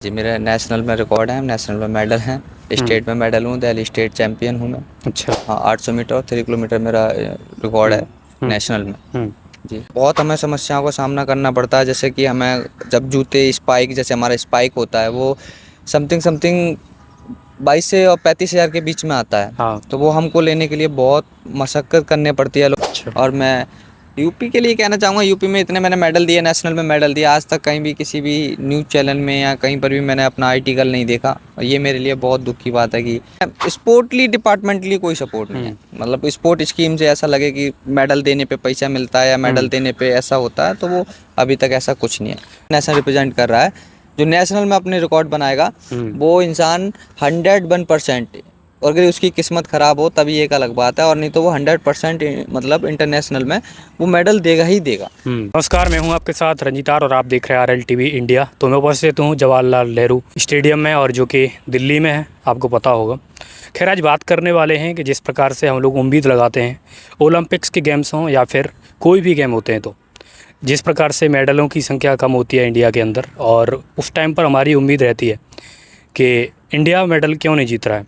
जी, मेरा नेशनल में रिकॉर्ड है, नेशनल में मेडल हैं, स्टेट में मेडल हूँ, दिल्ली स्टेट चैंपियन हूँ मैं। अच्छा। हाँ, 800 मीटर और 3 किलोमीटर मेरा रिकॉर्ड है हुँ, हुँ, नेशनल में। हुँ। जी, बहुत हमें समस्याओं का सामना करना पड़ता है, जैसे कि हमें जब जूते स्पाइक, जैसे हमारा स्पाइक होता है वो समथिंग समथिंग 22 से और 35 हज़ार के बीच में आता है। हाँ। तो वो हमको लेने के लिए बहुत मशक्क़त करनी पड़ती है। अच्छा। और मैं यूपी के लिए कहना चाहूँगा, यूपी में इतने मैंने मेडल दिए, नेशनल में मेडल दिया, आज तक कहीं भी किसी भी न्यूज़ चैनल में या कहीं पर भी मैंने अपना आर्टिकल नहीं देखा। और ये मेरे लिए बहुत दुख की बात है कि स्पोर्टली डिपार्टमेंटली कोई सपोर्ट नहीं है। हुँ, मतलब स्पोर्ट स्कीम से ऐसा लगे कि मेडल देने पे पैसा मिलता है या मेडल हुँ, देने पे ऐसा होता है, तो वो अभी तक ऐसा कुछ नहीं है। नेशनल रिप्रेजेंट कर रहा है, जो नेशनल में अपने रिकॉर्ड बनाएगा हुँ। वो इंसान 101%, और अगर उसकी किस्मत ख़राब हो तभी एक अलग बात है, और नहीं तो वो 100% मतलब इंटरनेशनल में वो मेडल देगा ही देगा। नमस्कार, मैं हूं आपके साथ रंजीतार और आप देख रहे हैं आरएल टीवी इंडिया। तो मैं उपस्थित हूं जवाहरलाल नेहरू स्टेडियम में, और जो कि दिल्ली में है, आपको पता होगा। खैर, आज बात करने वाले हैं कि जिस प्रकार से हम लोग उम्मीद लगाते हैं ओलंपिक्स के गेम्स हों या फिर कोई भी गेम होते हैं, तो जिस प्रकार से मेडलों की संख्या कम होती है इंडिया के अंदर, और उस टाइम पर हमारी उम्मीद रहती है कि इंडिया मेडल क्यों नहीं जीत रहा है।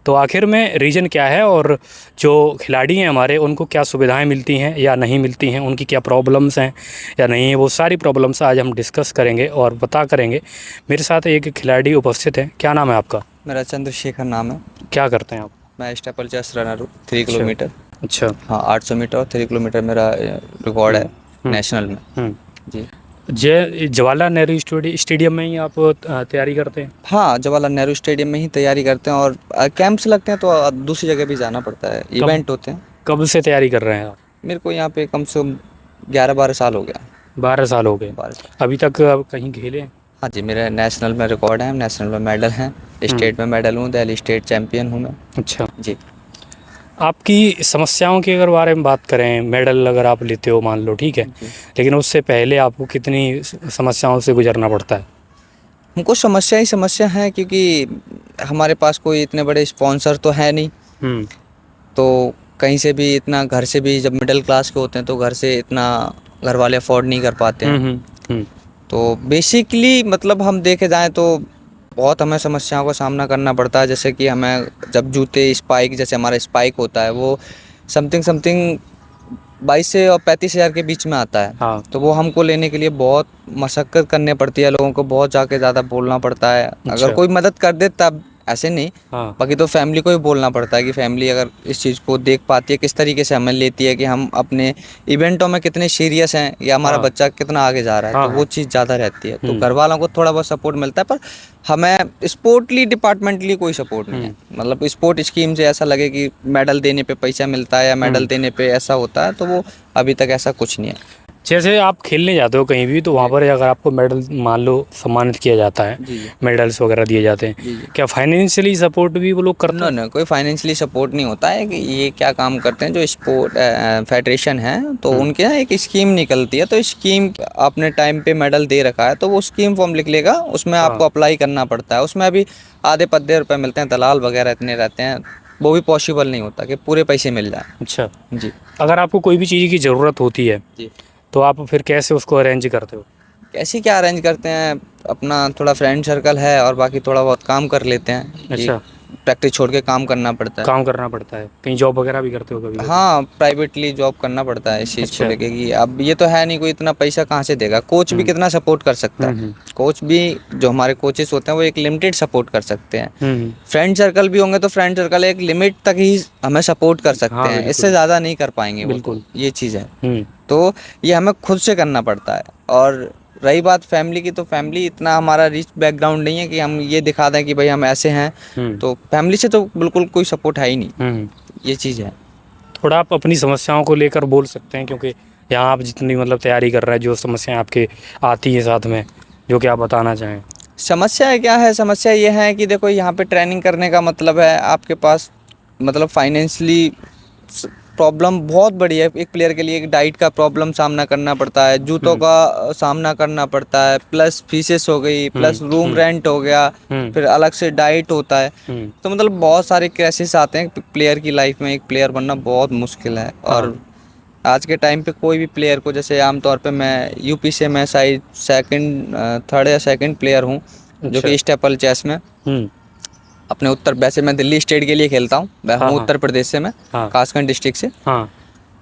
तो आखिर में रीज़न क्या है, और जो खिलाड़ी हैं हमारे, उनको क्या सुविधाएं मिलती हैं या नहीं मिलती हैं, उनकी क्या प्रॉब्लम्स हैं या नहीं है, वो सारी प्रॉब्लम्स आज हम डिस्कस करेंगे और पता करेंगे। मेरे साथ एक खिलाड़ी उपस्थित है। क्या नाम है आपका? मेरा चंद्रशेखर नाम है। क्या करते हैं आप? मैं स्टेपल चेस्ट रनर हूँ, 3 अच्छा। किलोमीटर। अच्छा। हाँ, 800 मीटर और 3 किलोमीटर मेरा रिकॉर्ड हम्म। है हम्म। नेशनल में। हम्म। जी। जय जवाहरलाल नेहरू स्टेडियम में ही आप तैयारी करते हैं? हाँ, जवाहरलाल नेहरू स्टेडियम में ही तैयारी करते हैं, और कैंप्स लगते हैं तो दूसरी जगह भी जाना पड़ता है, कब इवेंट होते हैं। कब से तैयारी कर रहे हैं आप? मेरे को यहाँ पे कम से कम 11-12 साल हो गया। 12 साल हो गए। 12 साल। अभी तक आप कहीं खेले हैं? हाँ जी, मेरा नेशनल में रिकॉर्ड है, नेशनल में मेडल हैं, हम्म। स्टेट में मेडल हूँ, दिल्ली स्टेट चैंपियन हूँ मैं। अच्छा। जी। आपकी समस्याओं के अगर बारे में बात करें, मेडल अगर आप लेते हो, मान लो, ठीक है, जी, लेकिन उससे पहले आपको कितनी समस्याओं से गुजरना पड़ता है? हमको समस्या ही समस्या है, क्योंकि हमारे पास कोई इतने बड़े स्पॉन्सर तो है नहीं। हुँ, तो कहीं से भी इतना, घर से भी, जब मिडिल क्लास के होते हैं तो घर से इतना घर वाले अफोर्ड नहीं कर पाते हुँ, हैं। हुँ, हुँ, तो बेसिकली मतलब हम देखे जाएँ तो बहुत हमें समस्याओं का सामना करना पड़ता है, जैसे कि हमें जब जूते स्पाइक, जैसे हमारा स्पाइक होता है वो समथिंग समथिंग 22 से और 35 हज़ार के बीच में आता है। हाँ। तो वो हमको लेने के लिए बहुत मशक्क़त करनी पड़ती है, लोगों को बहुत जाके ज़्यादा बोलना पड़ता है। अगर अच्छा। कोई मदद कर दे तब, ऐसे नहीं। हाँ। बाकी तो फैमिली को ही बोलना पड़ता है कि फैमिली अगर इस चीज़ को देख पाती है, किस तरीके से हमें लेती है कि हम अपने इवेंटों में कितने सीरियस हैं या हमारा हाँ। बच्चा कितना आगे जा रहा है, हाँ, तो वो हाँ। चीज़ ज़्यादा रहती है। तो हुँ, घर वालों को थोड़ा बहुत सपोर्ट मिलता है, पर हमें स्पोर्टली डिपार्टमेंटली कोई सपोर्ट नहीं है। हुँ, मतलब स्पोर्ट स्कीम से ऐसा लगे कि मेडल देने पे पैसा मिलता है या मेडल हुँ। देने पे ऐसा होता है, तो वो अभी तक ऐसा कुछ नहीं है। जैसे आप खेलने जाते हो कहीं भी, तो वहाँ जी, पर अगर आपको मेडल, मान लो, सम्मानित किया जाता है, जी, जी, मेडल्स वगैरह दिए जाते हैं, जी, जी। क्या फाइनेंशियली सपोर्ट भी वो लोग करते नो, हैं? नो, कोई फाइनेंशियली सपोर्ट नहीं होता है। कि ये क्या काम करते हैं, जो स्पोर्ट फेडरेशन है, तो हुँ, उनके यहाँ एक स्कीम निकलती है, तो स्कीम अपने टाइम पे मेडल दे रखा है, तो वो स्कीम फॉर्म लिख लेगा, उसमें हाँ। आपको अप्लाई करना पड़ता है। उसमें अभी आधे पद्दे रुपए मिलते हैं, दलाल वगैरह इतने रहते हैं, वो भी पॉसिबल नहीं होता कि पूरे पैसे मिल जाए। अच्छा। जी, अगर आपको कोई भी चीज़ की ज़रूरत होती है, जी। तो आप फिर कैसे उसको अरेंज करते हो? कैसे क्या अरेंज करते हैं, अपना थोड़ा फ्रेंड सर्कल है और बाकी थोड़ा बहुत काम कर लेते हैं कि अच्छा। प्रैक्टिस छोड़ के काम करना पड़ता है। काम करना पड़ता है। कहीं जॉब वगैरह भी करते हो कभी-कभी? हाँ, प्राइवेटली जॉब करना पड़ता है इस चीज़ को अच्छा। लेके, कि अब ये तो है नहीं, कोई इतना पैसा कहाँ से देगा। कोच भी हुँ, कितना सपोर्ट कर सकता हुँ, है। हुँ, कोच भी, जो हमारे कोचेस होते हैं वो एक लिमिटेड सपोर्ट कर सकते हैं। हुँ, हुँ। फ्रेंड सर्कल भी होंगे तो फ्रेंड सर्कल एक लिमिट तक ही हमें सपोर्ट कर सकते हाँ, हैं, इससे बिल्कुल, ज़्यादा नहीं कर पाएंगे वो, तो बिल्कुल। ये चीज़ है। हुँ, तो ये हमें खुद से करना पड़ता है। और रही बात फैमिली की, तो फैमिली इतना हमारा रिच बैकग्राउंड नहीं है कि हम ये दिखा दें कि भाई हम ऐसे हैं। हुँ, तो फैमिली से तो बिल्कुल कोई सपोर्ट है ही नहीं, हुँ। ये चीज़ है। थोड़ा आप अपनी समस्याओं को लेकर बोल सकते हैं, क्योंकि यहाँ आप जितनी मतलब तैयारी कर रहे हैं, जो समस्याएँ आपके आती हैं साथ में, जो कि आप बताना चाहें? समस्या क्या है, समस्या ये है कि देखो, यहाँ पे ट्रेनिंग करने का मतलब है आपके पास, मतलब फाइनेंशियली प्रॉब्लम बहुत बड़ी है एक प्लेयर के लिए। एक डाइट का प्रॉब्लम सामना करना पड़ता है, जूतों हुँ, का सामना करना पड़ता है, प्लस फीसेस हो गई, हुँ, प्लस रूम हुँ, रेंट हो गया, हुँ, फिर अलग से डाइट होता है। हुँ। तो मतलब बहुत सारे क्राइसिस आते हैं प्लेयर की लाइफ में। एक प्लेयर बनना बहुत मुश्किल है। हाँ। और आज के टाइम पे कोई भी प्लेयर को, जैसे आमतौर पे मैं यूपी से, मैं शायद सेकंड, थर्ड या सेकंड प्लेयर हूँ जो अच्छा। कि स्टेपल चेस में हम्म। अपने उत्तर, वैसे मैं दिल्ली स्टेट के लिए खेलता हूँ, मैं हाँ हूँ हाँ उत्तर प्रदेश से, मैं हाँ कासगंज डिस्ट्रिक्ट से। हाँ।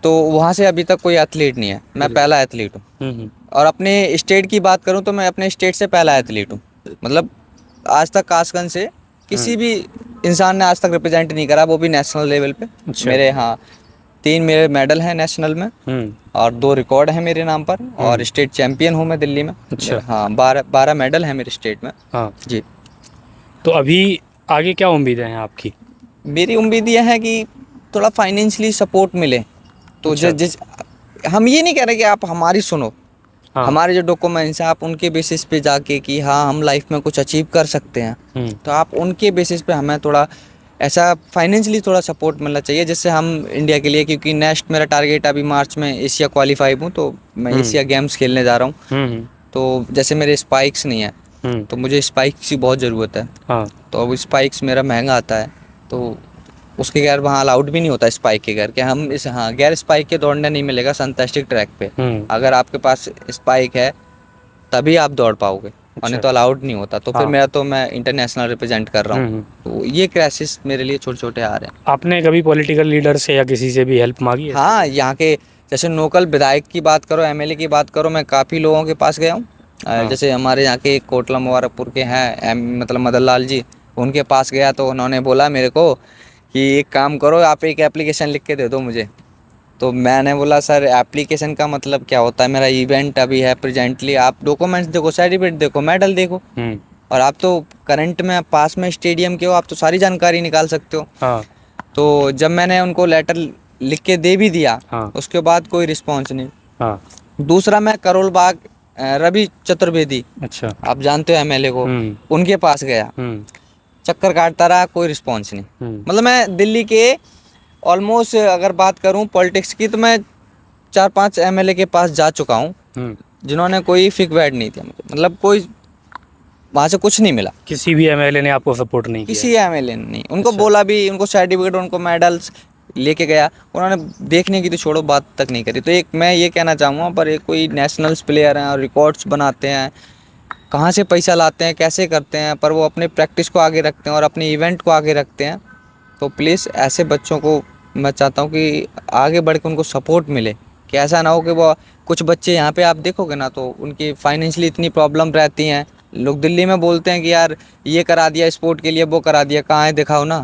तो वहाँ से अभी तक कोई एथलीट नहीं है, मैं बिल्कुल। पहला एथलीट हूँ। हम्म। और अपने स्टेट की बात करूँ तो मैं अपने स्टेट से पहला एथलीट हूँ। मतलब आज तक कासगंज से किसी हम्म। भी इंसान ने आज तक रिप्रेजेंट नहीं करा, वो भी नेशनल लेवल पे। अच्छा। मेरे, हाँ, 3 मेरे मेडल हैं नेशनल में, हम्म। और 2 रिकॉर्ड हैं मेरे नाम पर, और हम्म। स्टेट चैंपियन हूँ मैं दिल्ली में। अच्छा। मेरा, हाँ, 12 मेडल हैं मेरे स्टेट में। हाँ। जी। तो अभी आगे क्या उम्मीदें हैं आपकी? मेरी उम्मीद यह है कि थोड़ा फाइनेंशियली सपोर्ट मिले। तो अच्छा। जिस हम ये नहीं कह रहे कि आप हमारी सुनो, हाँ। हमारे जो डॉक्यूमेंट्स हैं आप उनके बेसिस पे जाके कि हाँ हम लाइफ में कुछ अचीव कर सकते हैं, हम्म। तो आप उनके बेसिस पे हमें थोड़ा ऐसा फाइनेंशियली थोड़ा सपोर्ट मिलना चाहिए, जिससे हम इंडिया के लिए, क्योंकि नेक्स्ट मेरा टारगेट अभी मार्च में एशिया क्वालिफाई हूँ, तो मैं हम्म। एशिया गेम्स खेलने जा रहा हूँ। हम्म। तो जैसे मेरे स्पाइक्स नहीं है, हम्म। तो मुझे स्पाइक्स की बहुत ज़रूरत है। हाँ। तो अब स्पाइक्स मेरा महंगा आता है, तो उसके गैर वहाँ अलाउड भी नहीं होता स्पाइक के गैर, कि हम इस, हाँ, गैर स्पाइक के दौड़ने नहीं मिलेगा संतस्टिक ट्रैक पे। हम्म। अगर आपके पास स्पाइक है तभी आप दौड़ पाओगे, और नहीं अच्छा। तो अलाउड नहीं होता। तो फिर हाँ। मेरा, तो मैं इंटरनेशनल रिप्रेजेंट कर रहा हूँ, हम्म। तो ये क्राइसिस मेरे लिए छोटे छोटे आ रहे हैं। आपने कभी पॉलिटिकल लीडर से या किसी से भी हेल्प मांगी है इसके हाँ, लिए? यहाँ के जैसे लोकल विधायक की बात करो, एमएलए की बात करो, मैं काफ़ी लोगों के पास गया हूँ। हाँ। जैसे हमारे यहाँ के कोटला मुबारकपुर के हैं, मतलब मदन लाल जी, उनके पास गया तो उन्होंने बोला मेरे को कि एक काम करो, आप एक एप्लीकेशन लिख के दे दो मुझे। तो मैंने बोला सर एप्लीकेशन का मतलब क्या होता है, मेरा इवेंट अभी है प्रेजेंटली, आप डॉक्यूमेंट्स देखो, सर्टिफिकेट देखो, मेडल देखो। हम्म। और आप तो करंट में पास में स्टेडियम के हो, आप तो सारी जानकारी निकाल सकते हो। हाँ। तो जब मैंने उनको लेटर लिख के दे भी दिया, हाँ। उसके बाद कोई रिस्पॉन्स नहीं। हाँ। दूसरा, मैं करोल बाग रवि चतुर्वेदी, अच्छा। आप जानते हो एमएलए को, हम्म। उनके पास गया, हम्म। चक्कर काटता रहा, कोई रिस्पॉन्स नहीं। हम्म। मतलब मैं दिल्ली के ऑलमोस्ट, अगर बात करूं पॉलिटिक्स की, तो मैं 4-5 एमएलए के पास जा चुका हूं, हम्म। जिन्होंने कोई फीडबैक नहीं दिया मुझे, मतलब कोई वहाँ से कुछ नहीं मिला। किसी भी एमएलए ने आपको सपोर्ट नहीं किया? किसी एमएलए ने नहीं, उनको अच्छा। बोला भी, उनको सर्टिफिकेट, उनको मेडल्स लेके गया, उन्होंने देखने की तो छोड़ो, बात तक नहीं करी। तो एक मैं ये कहना चाहूँगा, पर एक कोई नेशनल्स प्लेयर हैं और रिकॉर्ड्स बनाते हैं, कहाँ से पैसा लाते हैं, कैसे करते हैं, पर वो अपने प्रैक्टिस को आगे रखते हैं और अपने इवेंट को आगे रखते हैं। तो प्लीज़ ऐसे बच्चों को मैं चाहता हूँ कि आगे बढ़ के उनको सपोर्ट मिले, कि ऐसा ना हो कि वो, कुछ बच्चे यहाँ पे आप देखोगे ना तो उनकी फाइनेंशियली इतनी प्रॉब्लम रहती हैं। लोग दिल्ली में बोलते हैं कि यार ये करा दिया स्पोर्ट के लिए, वो करा दिया, कहाँ है दिखाओ ना।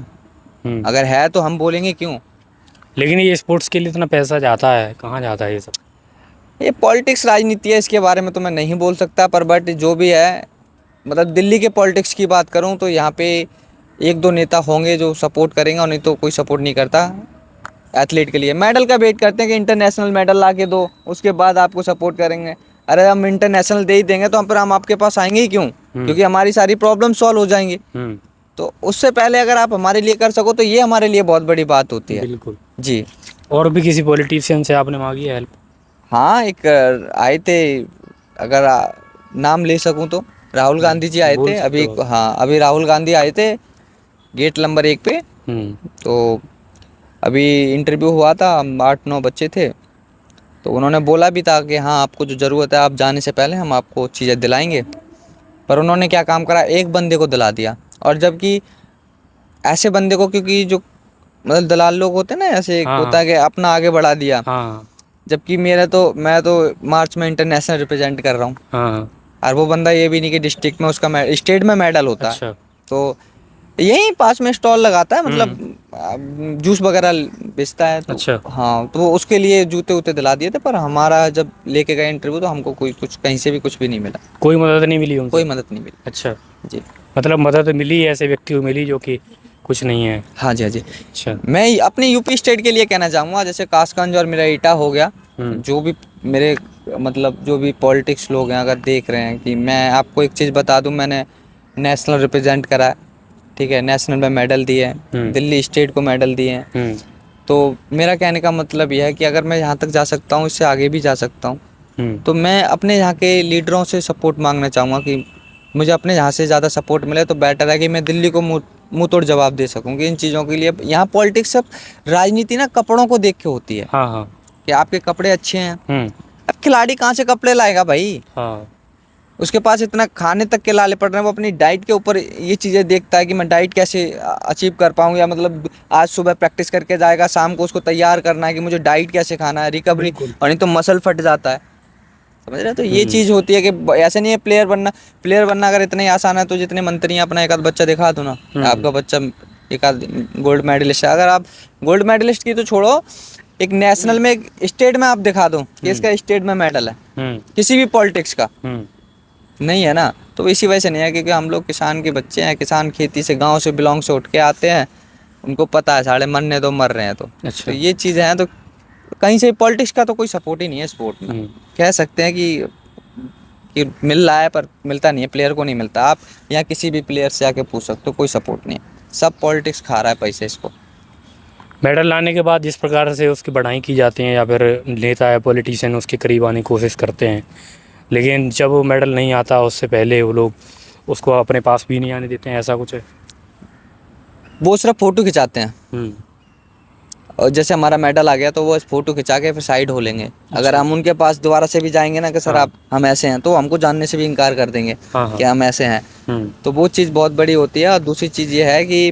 हम्म। अगर है तो हम बोलेंगे क्यों। लेकिन ये स्पोर्ट्स के लिए इतना पैसा जाता है, कहाँ जाता है ये सब? ये पॉलिटिक्स राजनीति है, इसके बारे में तो मैं नहीं बोल सकता, पर बट जो भी है, मतलब दिल्ली के पॉलिटिक्स की बात करूं तो यहाँ पे 1-2 नेता होंगे जो सपोर्ट करेंगे, और नहीं तो कोई सपोर्ट नहीं करता। एथलीट के लिए मेडल का वेट करते हैं कि इंटरनेशनल मेडल ला के दो, उसके बाद आपको सपोर्ट करेंगे। अरे हम इंटरनेशनल दे ही देंगे तो हम, फिर हम आपके पास आएंगे ही क्यों, क्योंकि हमारी सारी प्रॉब्लम सॉल्व हो जाएंगी। हम्म। तो उससे पहले अगर आप हमारे लिए कर सको तो ये हमारे लिए बहुत बड़ी बात होती है। बिल्कुल। जी। और भी किसी पॉलिटिशियन से आपने मांगी है हेल्प? हाँ, एक आए थे, अगर नाम ले सकूं तो राहुल गांधी जी आए बोल थे सकते अभी। हो आप। हाँ, अभी राहुल गांधी आए थे गेट नंबर 1 पे। हम्म। तो अभी इंटरव्यू हुआ था, हम 8-9 बच्चे थे, तो उन्होंने बोला भी था कि हाँ आपको जो ज़रूरत है, आप जाने से पहले हम आपको चीज़ें दिलाएंगे। पर उन्होंने क्या काम करा, एक बंदे को दिला दिया। और जबकि ऐसे बंदे को, क्योंकि जो मतलब दलाल लोग होते हैं ना, ऐसे एक हाँ होता हाँ है कि अपना आगे बढ़ा दिया। हाँ जबकि मैं तो मार्च में इंटरनेशनल रिप्रेजेंट कर रहा हूँ, हाँ हाँ। और वो बंदा ये भी नहीं कि डिस्ट्रिक्ट में उसका स्टेट में मेडल होता है। अच्छा। तो यहीं पास में स्टॉल लगाता है, मतलब हम्म। जूस वगैरह बेचता है। तो अच्छा। हाँ, तो वो उसके लिए जूते वूते दिला दिए थे, पर हमारा जब लेके गए इंटरव्यू तो हमको कोई कुछ कहीं से भी कुछ भी नहीं मिला, कोई मदद नहीं मिली कोई उनसे? मदद नहीं मिली। अच्छा। जी। मतलब मदद मिली ऐसे व्यक्ति को मिली जो कि कुछ नहीं है? हाँ जी, हाँ जी। अच्छा। मैं अपने यूपी स्टेट के लिए कहना चाहूँगा, जैसे कासगंज और मेरा ईटा हो गया, हम्म। जो भी मेरे, मतलब जो भी पॉलिटिक्स लोग हैं, अगर देख रहे हैं, कि मैं आपको एक चीज़ बता दूं, मैंने नेशनल रिप्रेजेंट करा है, ठीक है, नेशनल में मेडल दिए हैं, हम्म। दिल्ली स्टेट को मेडल दिए हैं। हम्म। तो मेरा कहने का मतलब यह है कि अगर मैं यहाँ तक जा सकता हूँ, इससे आगे भी जा सकता हूँ। हम्म। तो मैं अपने यहाँ के लीडरों से सपोर्ट मांगना चाहूँगा कि मुझे अपने यहाँ से ज़्यादा सपोर्ट मिले, तो बेटर है कि मैं दिल्ली को मुंह तोड़ जवाब दे सकूँ कि इन चीज़ों के लिए। यहाँ पॉलिटिक्स सब, राजनीति ना कपड़ों को देख के होती है, हाँ हाँ। कि आपके कपड़े अच्छे हैं। हम्म। अब खिलाड़ी कहाँ से कपड़े लाएगा भाई। हाँ। उसके पास इतना खाने तक के लाले पड़ रहे हैं, वो अपनी डाइट के ऊपर ये चीज़ें देखता है कि मैं डाइट कैसे अचीव कर पाऊँ, या मतलब आज सुबह प्रैक्टिस करके जाएगा, शाम को उसको तैयार करना है कि मुझे डाइट कैसे खाना है, रिकवरी, बिल्कुल। और नहीं तो मसल फट जाता है। समझ रहे हैं? तो ये चीज़ होती है कि ऐसे नहीं है प्लेयर बनना अगर इतना ही आसान है तो जितने मंत्री हैं अपना एक आध बच्चा दिखा दो ना, आपका बच्चा एक आध गोल्ड मेडलिस्ट है, अगर आप गोल्ड मेडलिस्ट की तो छोड़ो, एक नेशनल में, एक स्टेट में आप दिखा दो कि इसका स्टेट में मेडल है किसी भी पॉलिटिक्स का, नहीं है ना। तो इसी वजह से नहीं है, क्योंकि हम लोग किसान के बच्चे हैं, किसान खेती से गांव से बिलोंग से उठ के आते हैं, उनको पता है साढ़े मरने दो मर रहे हैं। तो अच्छा। तो ये चीज़ें हैं, तो कहीं से पॉलिटिक्स का तो कोई सपोर्ट ही नहीं है स्पोर्ट में। कह सकते हैं कि मिल रहा है पर मिलता नहीं है, प्लेयर को नहीं मिलता। आप यहाँ किसी भी प्लेयर से आके पूछ सकते हो, कोई सपोर्ट नहीं है, सब पॉलिटिक्स खा रहा है पैसे इसको। मेडल लाने के बाद जिस प्रकार से उसकी बढ़ाई की जाती है या फिर नेता या पॉलिटिशियन उसके करीब आने की कोशिश करते हैं, लेकिन जब वो मेडल नहीं आता उससे पहले वो लोग उसको अपने पास भी नहीं आने देते हैं, ऐसा कुछ है? वो सिर्फ फ़ोटो खिंचाते हैं, और जैसे हमारा मेडल आ गया तो वो फ़ोटो खिंचा के फिर साइड हो लेंगे। अगर हम उनके पास दोबारा से भी जाएंगे ना कि सर आप हम ऐसे हैं, तो हमको जानने से भी इनकार कर देंगे कि हम ऐसे हैं। तो वो चीज़ बहुत बड़ी होती है। और दूसरी चीज़ ये है कि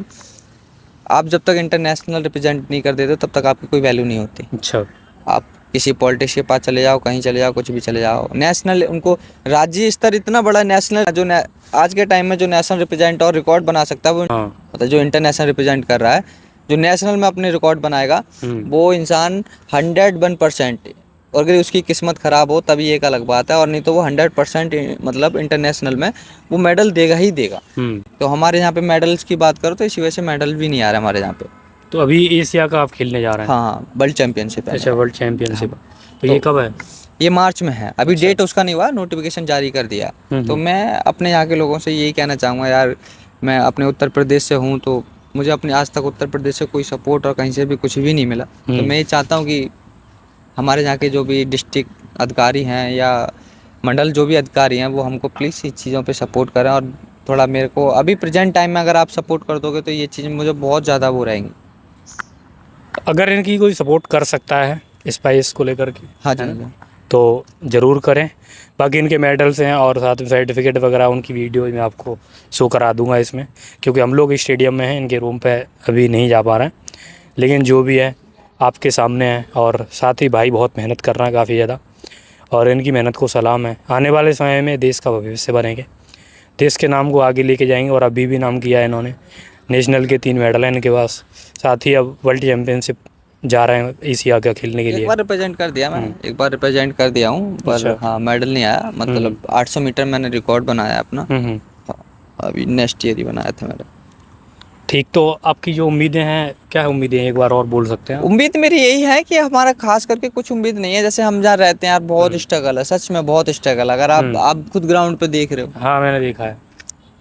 आप जब तक इंटरनेशनल रिप्रेजेंट नहीं कर देते तब तक आपकी कोई वैल्यू नहीं होती। अच्छा। आप किसी पॉलिटिक्स के पास चले जाओ, कहीं चले जाओ, कुछ भी चले जाओ, नेशनल उनको राज्य स्तर इतना बड़ा, नेशनल आज के टाइम में जो नेशनल रिप्रेजेंट और रिकॉर्ड बना सकता है वो मतलब जो इंटरनेशनल रिप्रेजेंट कर रहा है, जो नेशनल में अपने रिकॉर्ड बनाएगा, वो इंसान 101%, और अगर उसकी किस्मत ख़राब हो तभी एक अलग बात है, और नहीं तो वो 100% मतलब इंटरनेशनल में वो मेडल देगा ही देगा। तो हमारे यहाँ पे मेडल्स की बात करो तो इसी वजह से मेडल भी नहीं आ रहा हमारे यहाँ पे। तो अभी एशिया का आप खेलने जा रहे हैं? हाँ, वर्ल्ड चैंपियनशिप है। अच्छा, वर्ल्ड चैंपियनशिप। तो ये कब है? ये मार्च में है, अभी डेट उसका नहीं हुआ, नोटिफिकेशन जारी कर दिया। तो मैं अपने यहाँ के लोगों से यही कहना चाहूँगा, यार मैं अपने उत्तर प्रदेश से हूँ, तो मुझे अपने आज तक उत्तर प्रदेश से कोई सपोर्ट और कहीं से भी कुछ भी नहीं मिला। तो मैं ये चाहता हूँ कि हमारे यहाँ के जो भी डिस्ट्रिक्ट अधिकारी हैं या मंडल जो भी अधिकारी हैं वो हमको प्लीज़ इस चीज़ों पे सपोर्ट करें, और थोड़ा मेरे को अभी प्रेजेंट टाइम में अगर आप सपोर्ट कर दोगे तो ये चीज़ मुझे बहुत ज़्यादा वो रहेंगी। अगर इनकी कोई सपोर्ट कर सकता है स्पाइस को लेकर के, हाँ जी, तो ज़रूर करें। बाकी इनके मेडल्स हैं और साथ में सर्टिफिकेट वगैरह उनकी वीडियो मैं आपको शो करा दूंगा इसमें, क्योंकि हम लोग स्टेडियम में हैं, इनके रूम पे अभी नहीं जा पा रहे हैं। लेकिन जो भी है आपके सामने है, और साथ ही भाई बहुत मेहनत कर रहा है काफ़ी ज़्यादा, और इनकी मेहनत को सलाम है। आने वाले समय में देश का भविष्य बनेंगे, देश के नाम को आगे लेके जाएंगे, और अभी भी नाम किया है इन्होंने। नेशनल के 3 मेडल हैं इनके पास, साथ ही अब वर्ल्ड चैम्पियनशिप जा रहे हैं एशिया का खेलने के लिए। एक बार रिप्रेजेंट कर दिया मैं, एक बार रिप्रेजेंट कर दिया हूँ, पर हाँ मेडल नहीं आया। मतलब 800 मीटर मैंने रिकॉर्ड बनाया अपना। हाँ, अभी नेक्स्ट ईयर ही बनाया था मेरा। ठीक, तो आपकी जो उम्मीदें हैं, क्या उम्मीदें हैं, एक बार और बोल सकते हैं? उम्मीद मेरी यही है कि हमारा खास करके कुछ उम्मीद नहीं है। जैसे हम जहाँ रहते हैं यार, बहुत स्ट्रगल है, सच में बहुत स्ट्रगल। अगर आप खुद ग्राउंड पे देख रहे हो। हाँ, मैंने देखा है।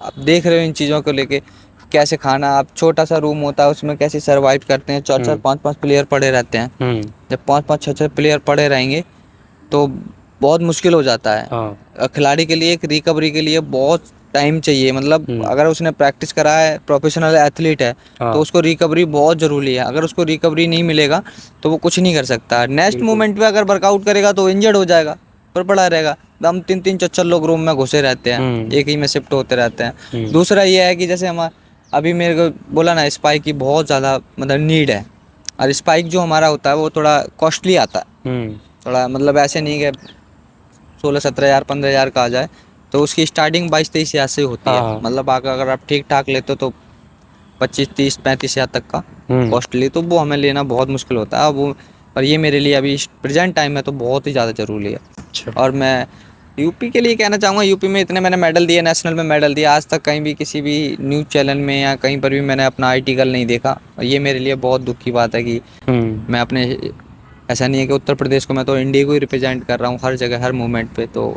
आप देख रहे हो इन चीज़ों को लेके कैसे खाना, आप छोटा सा रूम होता है उसमें कैसे सर्वाइव करते हैं। 4-4 5-5 प्लेयर पड़े रहते हैं। जब 5-5 6-6 प्लेयर पड़े रहेंगे तो बहुत मुश्किल हो जाता है। खिलाड़ी के लिए एक रिकवरी के लिए बहुत टाइम चाहिए। मतलब अगर उसने प्रैक्टिस करा है, प्रोफेशनल एथलीट है, तो उसको रिकवरी बहुत ज़रूरी है। अगर उसको रिकवरी नहीं मिलेगा तो वो कुछ नहीं कर सकता। नेक्स्ट मोमेंट पे अगर वर्कआउट करेगा तो इंजर्ड हो जाएगा, पर पड़ा रहेगा। हम 3-3 4-4 लोग रूम में घुसे रहते हैं, एक ही में शिफ्ट होते रहते हैं। दूसरा ये है कि जैसे हमारा अभी मेरे को बोला ना, स्पाइक की बहुत ज़्यादा मतलब नीड है, और स्पाइक जो हमारा होता है वो थोड़ा कॉस्टली आता है। थोड़ा मतलब ऐसे नहीं कि 16-17 हज़ार 15 हज़ार का आ जाए, तो उसकी स्टार्टिंग 22-23 हज़ार से होती है। मतलब अगर आप ठीक ठाक लेते हो तो 25-30-35 हज़ार तक का कॉस्टली, तो वो हमें लेना बहुत मुश्किल होता है। वो पर ये मेरे लिए अभी प्रेजेंट टाइम में तो बहुत ही ज़्यादा ज़रूरी है। और मैं यूपी के लिए कहना चाहूँगा, यूपी में इतने मैंने मेडल दिए, नेशनल में मेडल दिया, आज तक कहीं भी किसी भी न्यूज़ चैनल में या कहीं पर भी मैंने अपना आर्टिकल नहीं देखा। और ये मेरे लिए बहुत दुख की बात है कि मैं अपने, ऐसा नहीं है कि उत्तर प्रदेश को, मैं तो इंडिया को ही रिप्रेजेंट कर रहा हूँ हर जगह हर मोमेंट पे। तो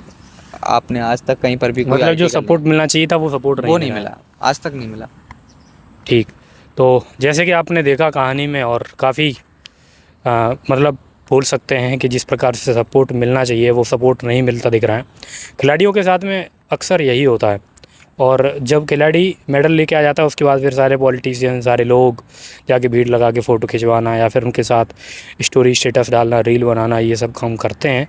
आपने आज तक कहीं पर भी कोई मतलब जो सपोर्ट मिलना चाहिए था वो सपोर्ट नहीं मिला, आज तक नहीं मिला। ठीक, तो जैसे कि आपने देखा कहानी में, और काफ़ी मतलब बोल सकते हैं कि जिस प्रकार से सपोर्ट मिलना चाहिए वो सपोर्ट नहीं मिलता दिख रहा है। खिलाड़ियों के साथ में अक्सर यही होता है, और जब खिलाड़ी मेडल लेके आ जाता है उसके बाद फिर सारे पॉलिटिशियन, सारे लोग जाके भीड़ लगा के फ़ोटो खिंचवाना या फिर उनके साथ स्टोरी स्टेटस डालना, रील बनाना, ये सब काम करते हैं।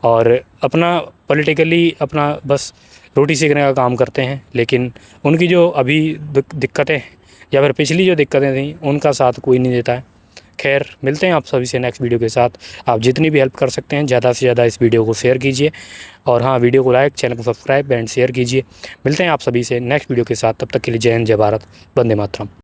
और अपना पॉलिटिकली अपना बस रोटी सेकने का काम करते हैं, लेकिन उनकी जो अभी दिक्कतें या फिर पिछली जो दिक्कतें थी उनका साथ कोई नहीं देता है। खैर, मिलते हैं आप सभी से नेक्स्ट वीडियो के साथ। आप जितनी भी हेल्प कर सकते हैं ज़्यादा से ज़्यादा इस वीडियो को शेयर कीजिए, और हाँ, वीडियो को लाइक, चैनल को सब्सक्राइब एंड शेयर कीजिए। मिलते हैं आप सभी से नेक्स्ट वीडियो के साथ, तब तक के लिए जय हिंद, जय भारत, वंदे मातरम।